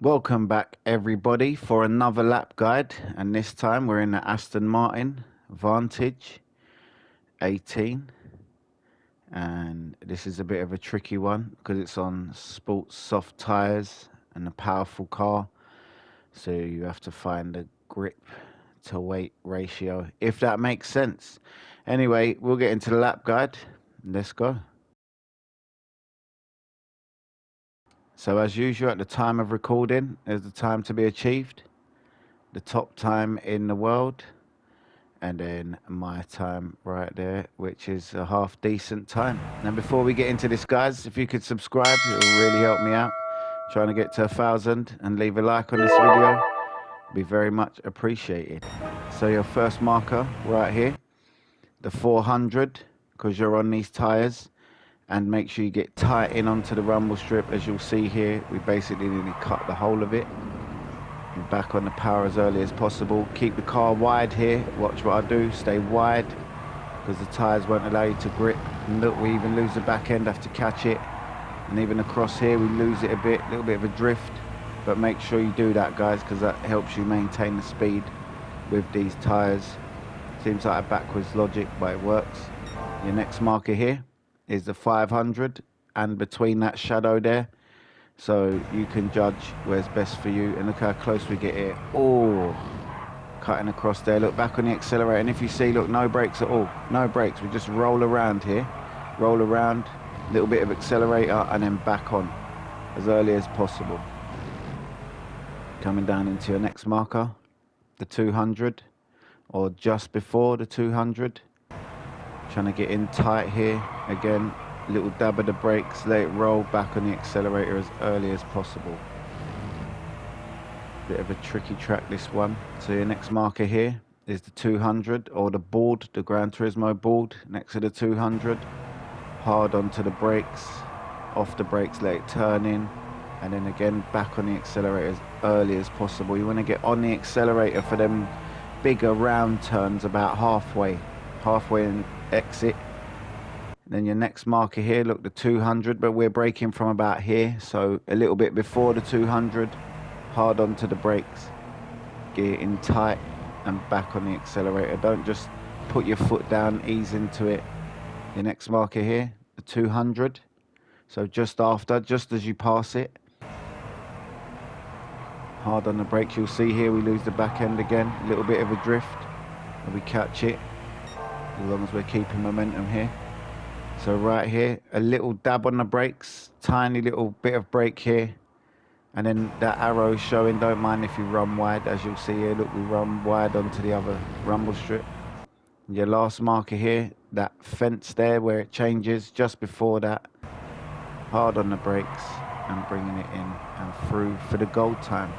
Welcome back everybody for another lap guide, and this time we're in the Aston Maryin Vantage 18, and this is a bit of a tricky one because it's on sports soft tyres and a powerful car, so you have to find the grip to weight ratio, if that makes sense. Anyway, we'll get into the lap guide. Let's go. So as usual, at the time of recording is the time to be achieved, the top time in the world, and then my time right there, which is a half decent time. Now before we get into this, guys, if you could subscribe, it will really help me out. Trying to get to 1,000, and leave a like on this video, be very much appreciated. So your first marker right here, the 400, because you're on these tires, and make sure you get tight in onto the rumble strip. As you'll see here, we basically need to cut the whole of it. Back on the power as early as possible. Keep the car wide here. Watch what I do. Stay wide because the tyres won't allow you to grip. And look, we even lose the back end, have to catch it. And even across here, we lose it a bit, little bit of a drift. But make sure you do that, guys, because that helps you maintain the speed with these tyres. Seems like a backwards logic, but it works. Your next marker here is the 500, and between that shadow there, so you can judge where's best for you. And look how close we get here. Oh, cutting across there. Look, back on the accelerator, and if you see, look, no brakes at all, no brakes. We just roll around here, roll around, little bit of accelerator, and then back on as early as possible. Coming down into your next marker, the 200, or just before the 200. Trying to get in tight here. Again, little dab of the brakes, let it roll, back on the accelerator as early as possible. Bit of a tricky track, this one. So your next marker here is the 200, or the board, the Gran Turismo board next to the 200. Hard onto the brakes, off the brakes, let it turn in, and then again back on the accelerator as early as possible. You want to get on the accelerator for them bigger round turns about halfway and exit. Then your next marker here, look, the 200, but we're braking from about here, so a little bit before the 200. Hard onto the brakes, get it in tight, and back on the accelerator. Don't just put your foot down, ease into it. Your next marker here, the 200, so just after, just as you pass it. Hard on the brakes. You'll see here we lose the back end again, a little bit of a drift, and we catch it as long as we're keeping momentum here. So right here, a little dab on the brakes, tiny little bit of brake here, and then that arrow showing, don't mind if you run wide. As you'll see here, look, we run wide onto the other rumble strip. Your last marker here, that fence there where it changes, just before that, hard on the brakes and bringing it in and through for the gold time.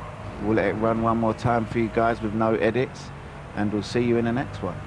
We'll let it run one more time for you guys with no edits, and we'll see you in the next one.